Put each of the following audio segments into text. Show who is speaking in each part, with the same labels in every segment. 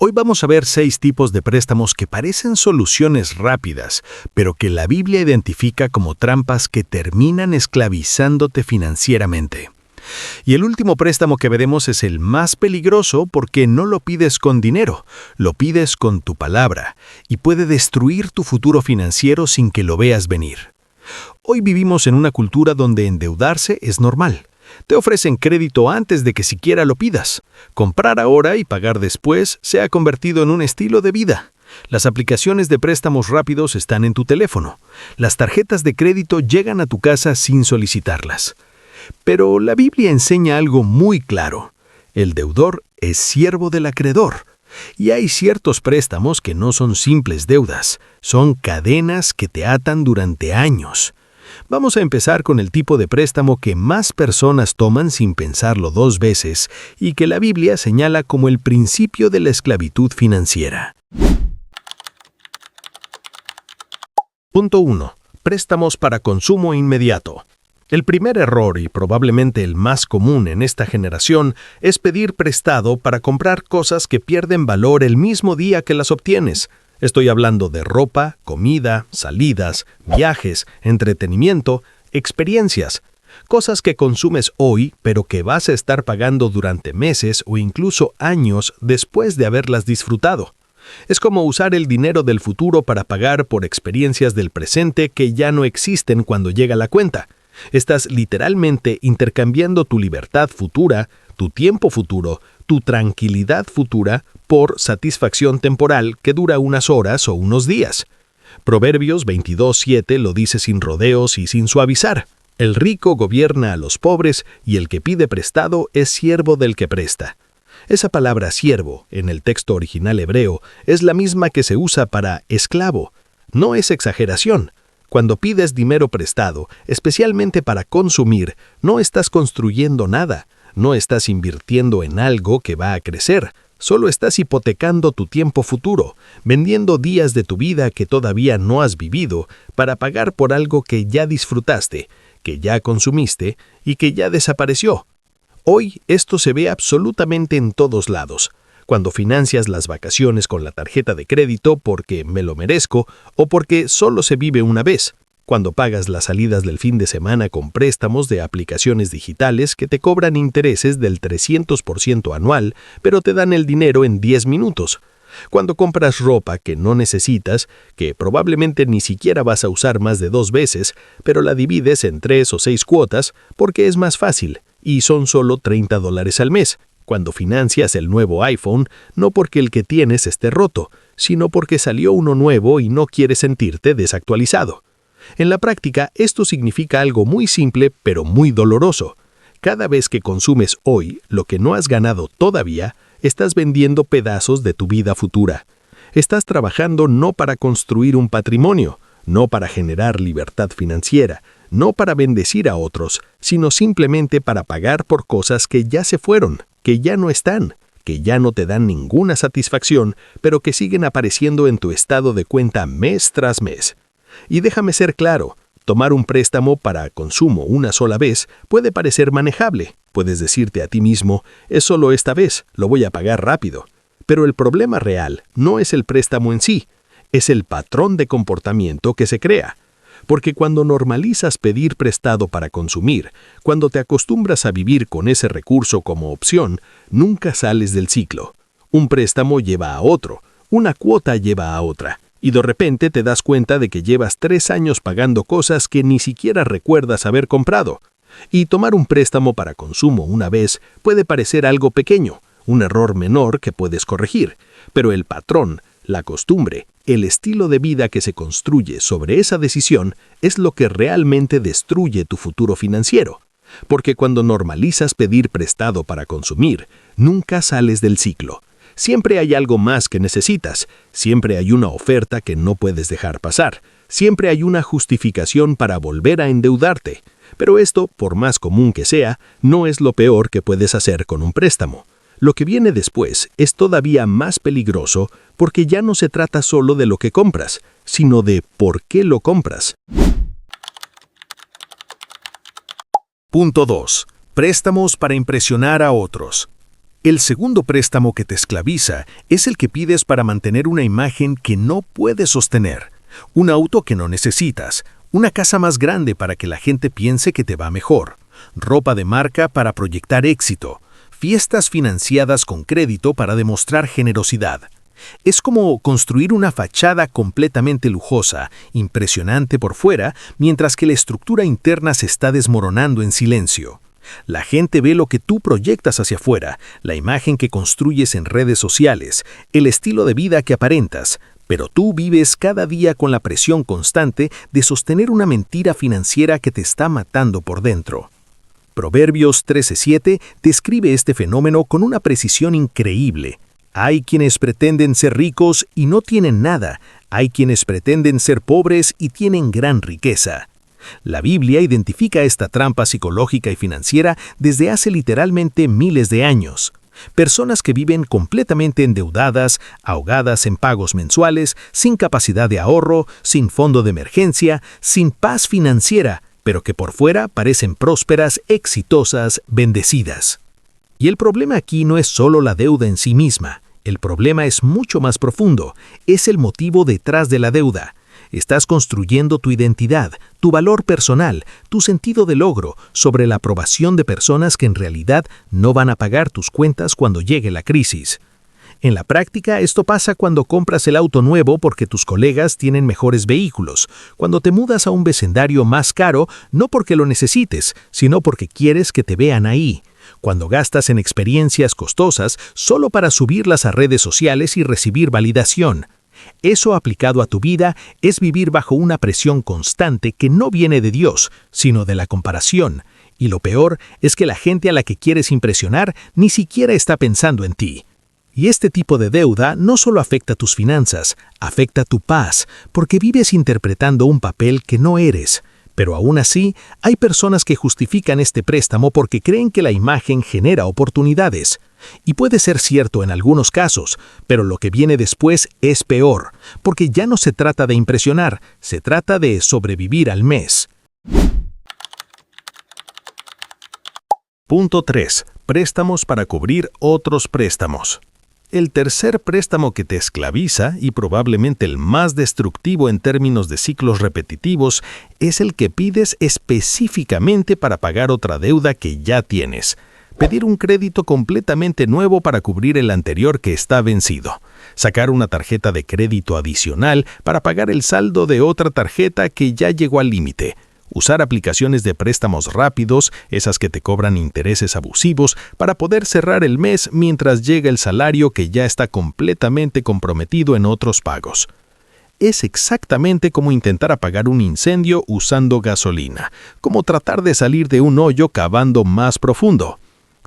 Speaker 1: Hoy vamos a ver 6 tipos de préstamos que parecen soluciones rápidas, pero que la Biblia identifica como trampas que terminan esclavizándote financieramente. Y el último préstamo que veremos es el más peligroso porque no lo pides con dinero, lo pides con tu palabra, y puede destruir tu futuro financiero sin que lo veas venir. Hoy vivimos en una cultura donde endeudarse es normal. Te ofrecen crédito antes de que siquiera lo pidas. Comprar ahora y pagar después se ha convertido en un estilo de vida. Las aplicaciones de préstamos rápidos están en tu teléfono. Las tarjetas de crédito llegan a tu casa sin solicitarlas. Pero la Biblia enseña algo muy claro. El deudor es siervo del acreedor. Y hay ciertos préstamos que no son simples deudas, son cadenas que te atan durante años. Vamos a empezar con el tipo de préstamo que más personas toman sin pensarlo 2 veces y que la Biblia señala como el principio de la esclavitud financiera. Punto 1. Préstamos para consumo inmediato. El primer error, y probablemente el más común en esta generación, es pedir prestado para comprar cosas que pierden valor el mismo día que las obtienes. Estoy hablando de ropa, comida, salidas, viajes, entretenimiento, experiencias. Cosas que consumes hoy, pero que vas a estar pagando durante meses o incluso años después de haberlas disfrutado. Es como usar el dinero del futuro para pagar por experiencias del presente que ya no existen cuando llega la cuenta. Estás literalmente intercambiando tu libertad futura, tu tiempo futuro, tu tranquilidad futura por satisfacción temporal que dura unas horas o unos días. Proverbios 22:7 lo dice sin rodeos y sin suavizar. El rico gobierna a los pobres y el que pide prestado es siervo del que presta. Esa palabra siervo, en el texto original hebreo, es la misma que se usa para esclavo. No es exageración. Cuando pides dinero prestado, especialmente para consumir, no estás construyendo nada, no estás invirtiendo en algo que va a crecer, solo estás hipotecando tu tiempo futuro, vendiendo días de tu vida que todavía no has vivido para pagar por algo que ya disfrutaste, que ya consumiste y que ya desapareció. Hoy esto se ve absolutamente en todos lados. Cuando financias las vacaciones con la tarjeta de crédito porque me lo merezco o porque solo se vive una vez. Cuando pagas las salidas del fin de semana con préstamos de aplicaciones digitales que te cobran intereses del 300% anual, pero te dan el dinero en 10 minutos. Cuando compras ropa que no necesitas, que probablemente ni siquiera vas a usar más de 2 veces, pero la divides en 3 o 6 cuotas porque es más fácil, y son solo $30 al mes. Cuando financias el nuevo iPhone, no porque el que tienes esté roto, sino porque salió uno nuevo y no quieres sentirte desactualizado. En la práctica, esto significa algo muy simple, pero muy doloroso. Cada vez que consumes hoy lo que no has ganado todavía, estás vendiendo pedazos de tu vida futura. Estás trabajando no para construir un patrimonio, no para generar libertad financiera, no para bendecir a otros, sino simplemente para pagar por cosas que ya se fueron, que ya no están, que ya no te dan ninguna satisfacción, pero que siguen apareciendo en tu estado de cuenta mes tras mes. Y déjame ser claro, tomar un préstamo para consumo una sola vez puede parecer manejable. Puedes decirte a ti mismo, es solo esta vez, lo voy a pagar rápido. Pero el problema real no es el préstamo en sí, es el patrón de comportamiento que se crea. Porque cuando normalizas pedir prestado para consumir, cuando te acostumbras a vivir con ese recurso como opción, nunca sales del ciclo. Un préstamo lleva a otro, una cuota lleva a otra, y de repente te das cuenta de que llevas 3 años pagando cosas que ni siquiera recuerdas haber comprado. Y tomar un préstamo para consumo una vez puede parecer algo pequeño, un error menor que puedes corregir, pero el patrón, la costumbre, el estilo de vida que se construye sobre esa decisión es lo que realmente destruye tu futuro financiero. Porque cuando normalizas pedir prestado para consumir, nunca sales del ciclo. Siempre hay algo más que necesitas, siempre hay una oferta que no puedes dejar pasar, siempre hay una justificación para volver a endeudarte. Pero esto, por más común que sea, no es lo peor que puedes hacer con un préstamo. Lo que viene después es todavía más peligroso porque ya no se trata solo de lo que compras, sino de por qué lo compras. Punto 2. Préstamos para impresionar a otros.
Speaker 2: El segundo préstamo que te esclaviza es el que pides para mantener una imagen que no puedes sostener, un auto que no necesitas, una casa más grande para que la gente piense que te va mejor, ropa de marca para proyectar éxito, fiestas financiadas con crédito para demostrar generosidad. Es como construir una fachada completamente lujosa, impresionante por fuera, mientras que la estructura interna se está desmoronando en silencio. La gente ve lo que tú proyectas hacia afuera, la imagen que construyes en redes sociales, el estilo de vida que aparentas, pero tú vives cada día con la presión constante de sostener una mentira financiera que te está matando por dentro. Proverbios 13:7 describe este fenómeno con una precisión increíble. Hay quienes pretenden ser ricos y no tienen nada. Hay quienes pretenden ser pobres y tienen gran riqueza. La Biblia identifica esta trampa psicológica y financiera desde hace literalmente miles de años. Personas que viven completamente endeudadas, ahogadas en pagos mensuales, sin capacidad de ahorro, sin fondo de emergencia, sin paz financiera, pero que por fuera parecen prósperas, exitosas, bendecidas. Y el problema aquí no es solo la deuda en sí misma. El problema es mucho más profundo. Es el motivo detrás de la deuda. Estás construyendo tu identidad, tu valor personal, tu sentido de logro sobre la aprobación de personas que en realidad no van a pagar tus cuentas cuando llegue la crisis. En la práctica, esto pasa cuando compras el auto nuevo porque tus colegas tienen mejores vehículos, cuando te mudas a un vecindario más caro, no porque lo necesites, sino porque quieres que te vean ahí, cuando gastas en experiencias costosas solo para subirlas a redes sociales y recibir validación. Eso aplicado a tu vida es vivir bajo una presión constante que no viene de Dios, sino de la comparación. Y lo peor es que la gente a la que quieres impresionar ni siquiera está pensando en ti. Y este tipo de deuda no solo afecta tus finanzas, afecta tu paz, porque vives interpretando un papel que no eres. Pero aún así, hay personas que justifican este préstamo porque creen que la imagen genera oportunidades. Y puede ser cierto en algunos casos, pero lo que viene después es peor, porque ya no se trata de impresionar, se trata de sobrevivir al mes.
Speaker 1: Punto 3. Préstamos para cubrir otros préstamos. El tercer préstamo que te esclaviza, y probablemente el más destructivo en términos de ciclos repetitivos, es el que pides específicamente para pagar otra deuda que ya tienes. Pedir un crédito completamente nuevo para cubrir el anterior que está vencido. Sacar una tarjeta de crédito adicional para pagar el saldo de otra tarjeta que ya llegó al límite. Usar aplicaciones de préstamos rápidos, esas que te cobran intereses abusivos, para poder cerrar el mes mientras llega el salario que ya está completamente comprometido en otros pagos. Es exactamente como intentar apagar un incendio usando gasolina, como tratar de salir de un hoyo cavando más profundo.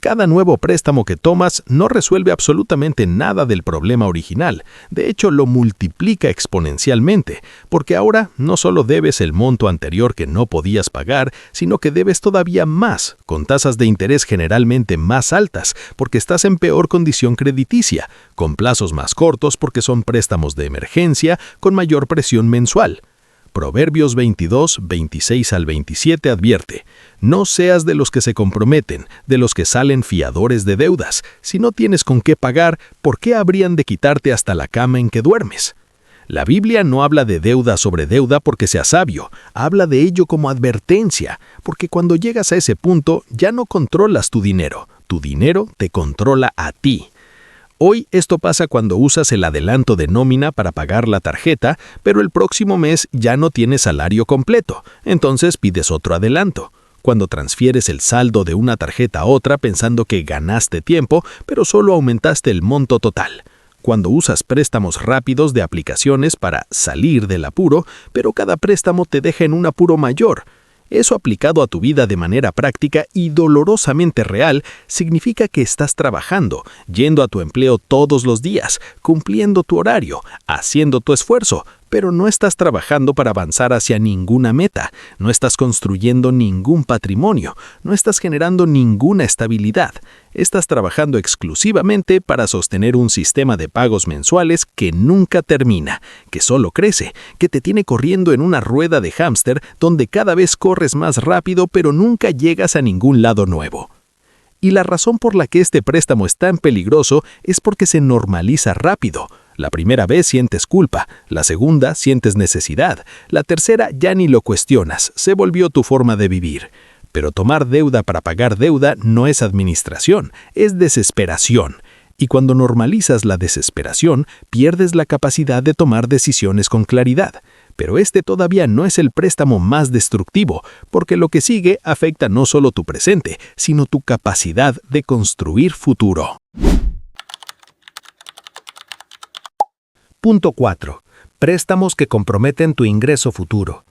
Speaker 1: Cada nuevo préstamo que tomas no resuelve absolutamente nada del problema original, de hecho lo multiplica exponencialmente, porque ahora no solo debes el monto anterior que no podías pagar, sino que debes todavía más, con tasas de interés generalmente más altas, porque estás en peor condición crediticia, con plazos más cortos porque son préstamos de emergencia, con mayor presión mensual. Proverbios 22, 26 al 27 advierte: no seas de los que se comprometen, de los que salen fiadores de deudas. Si no tienes con qué pagar, ¿por qué habrían de quitarte hasta la cama en que duermes? La Biblia no habla de deuda sobre deuda porque sea sabio, habla de ello como advertencia, porque cuando llegas a ese punto ya no controlas tu dinero te controla a ti. Hoy esto pasa cuando usas el adelanto de nómina para pagar la tarjeta, pero el próximo mes ya no tienes salario completo, entonces pides otro adelanto. Cuando transfieres el saldo de una tarjeta a otra pensando que ganaste tiempo, pero solo aumentaste el monto total. Cuando usas préstamos rápidos de aplicaciones para salir del apuro, pero cada préstamo te deja en un apuro mayor. Eso aplicado a tu vida de manera práctica y dolorosamente real significa que estás trabajando, yendo a tu empleo todos los días, cumpliendo tu horario, haciendo tu esfuerzo, pero no estás trabajando para avanzar hacia ninguna meta, no estás construyendo ningún patrimonio, no estás generando ninguna estabilidad. Estás trabajando exclusivamente para sostener un sistema de pagos mensuales que nunca termina, que solo crece, que te tiene corriendo en una rueda de hámster donde cada vez corres más rápido pero nunca llegas a ningún lado nuevo.
Speaker 2: Y la razón por la que este préstamo es tan peligroso es porque se normaliza rápido. La primera vez sientes culpa, la segunda sientes necesidad, la tercera ya ni lo cuestionas, se volvió tu forma de vivir. Pero tomar deuda para pagar deuda no es administración, es desesperación. Y cuando normalizas la desesperación, pierdes la capacidad de tomar decisiones con claridad. Pero este todavía no es el préstamo más destructivo, porque lo que sigue afecta no solo tu presente, sino tu capacidad de construir futuro. Punto 4. Préstamos que comprometen tu ingreso futuro.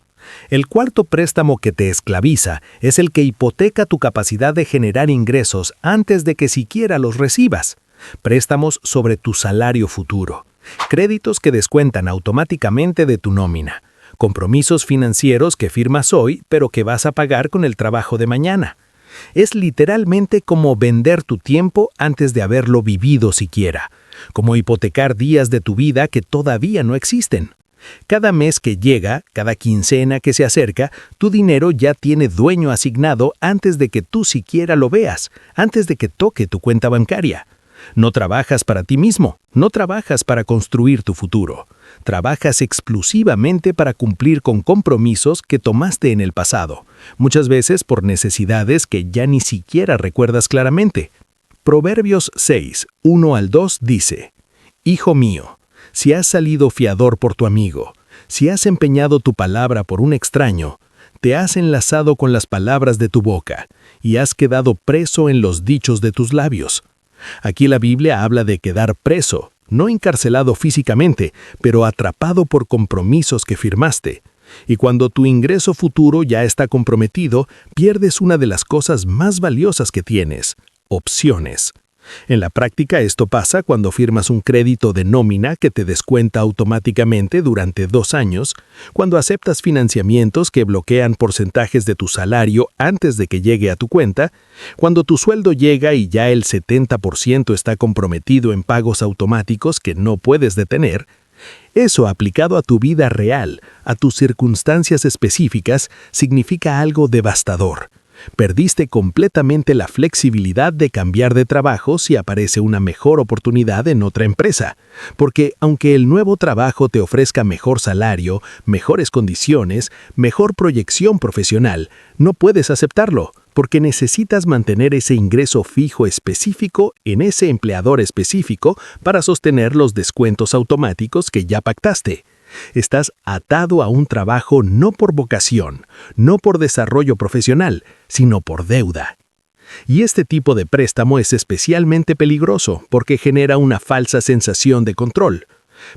Speaker 2: El cuarto préstamo que te esclaviza es el que hipoteca tu capacidad de generar ingresos antes de que siquiera los recibas. Préstamos sobre tu salario futuro. Créditos que descuentan automáticamente de tu nómina. Compromisos financieros que firmas hoy, pero que vas a pagar con el trabajo de mañana. Es literalmente como vender tu tiempo antes de haberlo vivido siquiera. Como hipotecar días de tu vida que todavía no existen. Cada mes que llega, cada quincena que se acerca, tu dinero ya tiene dueño asignado antes de que tú siquiera lo veas, antes de que toque tu cuenta bancaria. No trabajas para ti mismo, no trabajas para construir tu futuro. Trabajas exclusivamente para cumplir con compromisos que tomaste en el pasado, muchas veces por necesidades que ya ni siquiera recuerdas claramente. Proverbios 6, 1 al 2 dice: Hijo mío, si has salido fiador por tu amigo, si has empeñado tu palabra por un extraño, te has enlazado con las palabras de tu boca y has quedado preso en los dichos de tus labios. Aquí la Biblia habla de quedar preso, no encarcelado físicamente, pero atrapado por compromisos que firmaste. Y cuando tu ingreso futuro ya está comprometido, pierdes una de las cosas más valiosas que tienes: opciones. En la práctica esto pasa cuando firmas un crédito de nómina que te descuenta automáticamente durante 2 años, cuando aceptas financiamientos que bloquean porcentajes de tu salario antes de que llegue a tu cuenta, cuando tu sueldo llega y ya el 70% está comprometido en pagos automáticos que no puedes detener. Eso aplicado a tu vida real, a tus circunstancias específicas, significa algo devastador. Perdiste completamente la flexibilidad de cambiar de trabajo si aparece una mejor oportunidad en otra empresa, porque aunque el nuevo trabajo te ofrezca mejor salario, mejores condiciones, mejor proyección profesional, no puedes aceptarlo, porque necesitas mantener ese ingreso fijo específico en ese empleador específico para sostener los descuentos automáticos que ya pactaste. Estás atado a un trabajo no por vocación, no por desarrollo profesional, sino por deuda. Y este tipo de préstamo es especialmente peligroso porque genera una falsa sensación de control.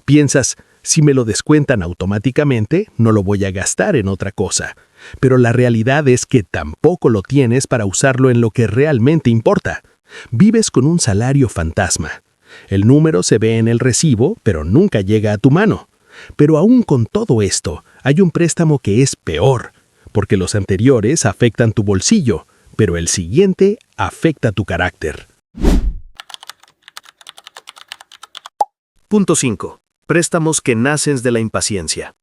Speaker 2: Piensas, si me lo descuentan automáticamente, no lo voy a gastar en otra cosa. Pero la realidad es que tampoco lo tienes para usarlo en lo que realmente importa. Vives con un salario fantasma. El número se ve en el recibo, pero nunca llega a tu mano. Pero aún con todo esto, hay un préstamo que es peor, porque los anteriores afectan tu bolsillo, pero el siguiente afecta tu carácter. Punto 5. Préstamos que nacen de la impaciencia.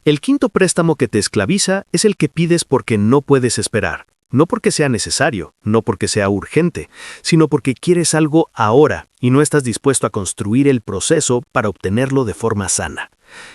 Speaker 2: El quinto préstamo que te esclaviza es el que pides porque no puedes esperar. No porque sea necesario, no porque sea urgente, sino porque quieres algo ahora y no estás dispuesto a construir el proceso para obtenerlo de forma sana.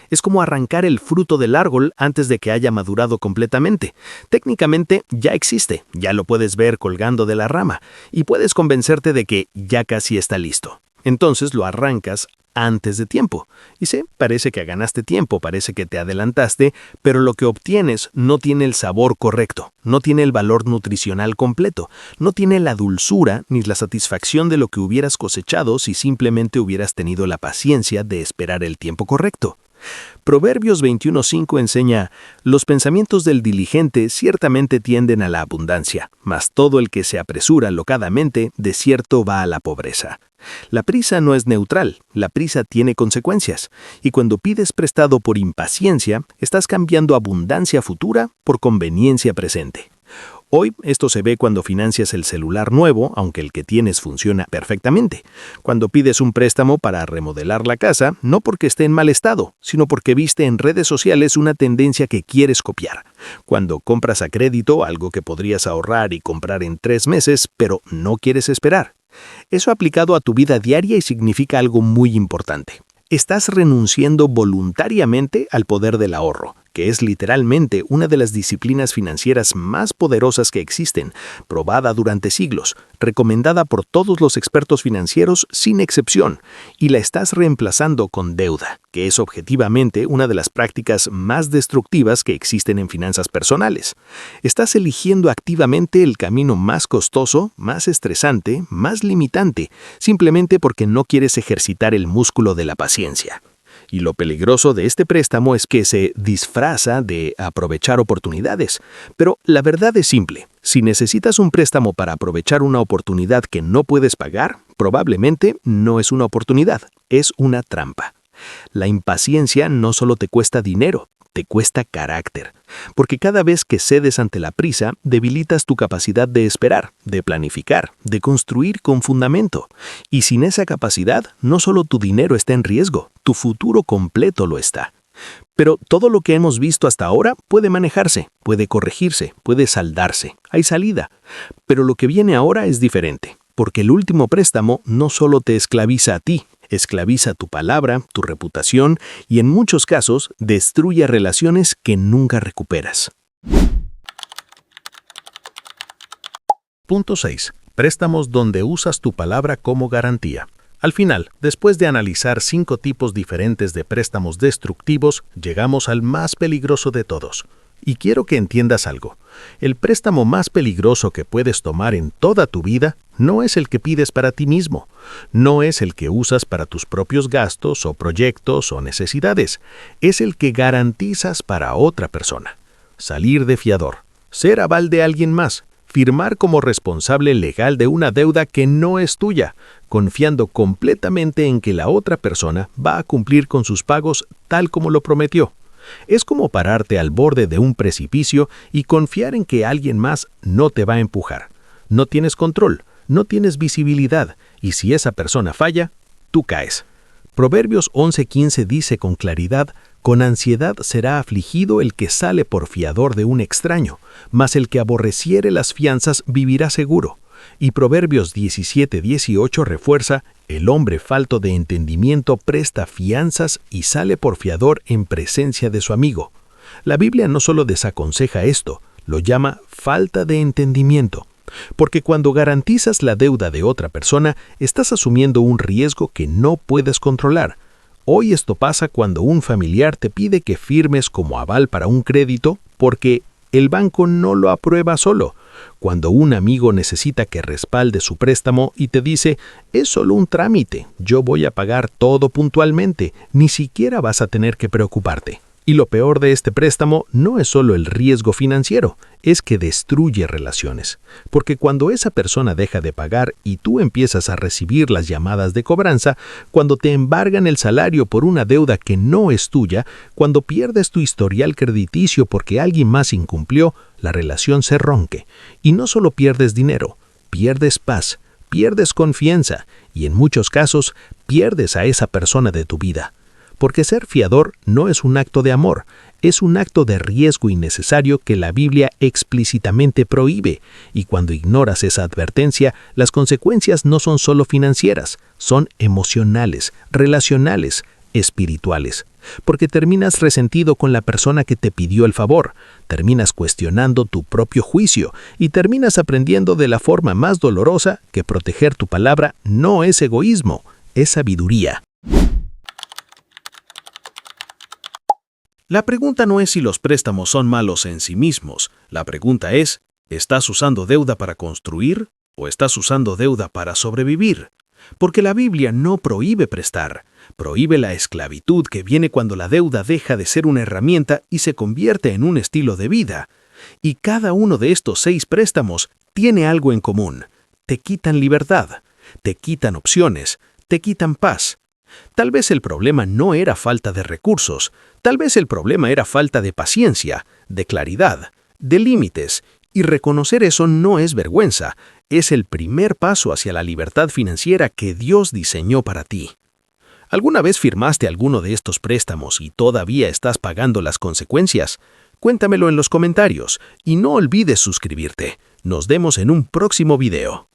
Speaker 2: Es como arrancar el fruto del árbol antes de que haya madurado completamente. Técnicamente ya existe, ya lo puedes ver colgando de la rama y puedes convencerte de que ya casi está listo. Entonces lo arrancas antes de tiempo. Y sí, parece que ganaste tiempo, parece que te adelantaste, pero lo que obtienes no tiene el sabor correcto, no tiene el valor nutricional completo, no tiene la dulzura ni la satisfacción de lo que hubieras cosechado si simplemente hubieras tenido la paciencia de esperar el tiempo correcto. Proverbios 21:5 enseña: los pensamientos del diligente ciertamente tienden a la abundancia, mas todo el que se apresura locadamente de cierto va a la pobreza. La prisa no es neutral, la prisa tiene consecuencias, y cuando pides prestado por impaciencia, estás cambiando abundancia futura por conveniencia presente. Hoy esto se ve cuando financias el celular nuevo, aunque el que tienes funciona perfectamente. Cuando pides un préstamo para remodelar la casa, no porque esté en mal estado, sino porque viste en redes sociales una tendencia que quieres copiar. Cuando compras a crédito algo que podrías ahorrar y comprar en 3 meses, pero no quieres esperar. Eso aplicado a tu vida diaria y significa algo muy importante. Estás renunciando voluntariamente al poder del ahorro, que es literalmente una de las disciplinas financieras más poderosas que existen, probada durante siglos, recomendada por todos los expertos financieros sin excepción, y la estás reemplazando con deuda, que es objetivamente una de las prácticas más destructivas que existen en finanzas personales. Estás eligiendo activamente el camino más costoso, más estresante, más limitante, simplemente porque no quieres ejercitar el músculo de la paciencia. Y lo peligroso de este préstamo es que se disfraza de aprovechar oportunidades. Pero la verdad es simple. Si necesitas un préstamo para aprovechar una oportunidad que no puedes pagar, probablemente no es una oportunidad, es una trampa. La impaciencia no solo te cuesta dinero, te cuesta carácter. Porque cada vez que cedes ante la prisa, debilitas tu capacidad de esperar, de planificar, de construir con fundamento. Y sin esa capacidad, no solo tu dinero está en riesgo, tu futuro completo lo está. Pero todo lo que hemos visto hasta ahora puede manejarse, puede corregirse, puede saldarse. Hay salida. Pero lo que viene ahora es diferente. Porque el último préstamo no solo te esclaviza a ti, esclaviza tu palabra, tu reputación y en muchos casos destruye relaciones que nunca recuperas.
Speaker 1: Punto 6. Préstamos donde usas tu palabra como garantía. Al final, después de analizar 5 tipos diferentes de préstamos destructivos, llegamos al más peligroso de todos. Y quiero que entiendas algo. El préstamo más peligroso que puedes tomar en toda tu vida no es el que pides para ti mismo, no es el que usas para tus propios gastos o proyectos o necesidades, es el que garantizas para otra persona. Salir de fiador, ser aval de alguien más, firmar como responsable legal de una deuda que no es tuya, confiando completamente en que la otra persona va a cumplir con sus pagos tal como lo prometió. Es como pararte al borde de un precipicio y confiar en que alguien más no te va a empujar. No tienes control, no tienes visibilidad, y si esa persona falla, tú caes. Proverbios 11:15 dice con claridad: «Con ansiedad será afligido el que sale por fiador de un extraño, mas el que aborreciere las fianzas vivirá seguro». Y Proverbios 17:18 refuerza: «El hombre falto de entendimiento presta fianzas y sale por fiador en presencia de su amigo». La Biblia no solo desaconseja esto, lo llama falta de entendimiento. Porque cuando garantizas la deuda de otra persona, estás asumiendo un riesgo que no puedes controlar. Hoy esto pasa cuando un familiar te pide que firmes como aval para un crédito porque el banco no lo aprueba solo. Cuando un amigo necesita que respalde su préstamo y te dice: «Es solo un trámite, yo voy a pagar todo puntualmente, ni siquiera vas a tener que preocuparte». Y lo peor de este préstamo no es solo el riesgo financiero, es que destruye relaciones. Porque cuando esa persona deja de pagar y tú empiezas a recibir las llamadas de cobranza, cuando te embargan el salario por una deuda que no es tuya, cuando pierdes tu historial crediticio porque alguien más incumplió, la relación se rompe. Y no solo pierdes dinero, pierdes paz, pierdes confianza y en muchos casos pierdes a esa persona de tu vida. Porque ser fiador no es un acto de amor, es un acto de riesgo innecesario que la Biblia explícitamente prohíbe, y cuando ignoras esa advertencia, las consecuencias no son solo financieras, son emocionales, relacionales, espirituales. Porque terminas resentido con la persona que te pidió el favor, terminas cuestionando tu propio juicio y terminas aprendiendo de la forma más dolorosa que proteger tu palabra no es egoísmo, es sabiduría. La pregunta no es si los préstamos son malos en sí mismos. La pregunta es: ¿estás usando deuda para construir o estás usando deuda para sobrevivir? Porque la Biblia no prohíbe prestar, prohíbe la esclavitud que viene cuando la deuda deja de ser una herramienta y se convierte en un estilo de vida. Y cada uno de estos 6 préstamos tiene algo en común: te quitan libertad, te quitan opciones, te quitan paz. Tal vez el problema no era falta de recursos, tal vez el problema era falta de paciencia, de claridad, de límites
Speaker 2: Y reconocer eso no es vergüenza, es el primer paso hacia la libertad financiera que Dios diseñó para ti. ¿Alguna vez firmaste alguno de estos préstamos y todavía estás pagando las consecuencias? Cuéntamelo en los comentarios y no olvides suscribirte. Nos vemos en un próximo video.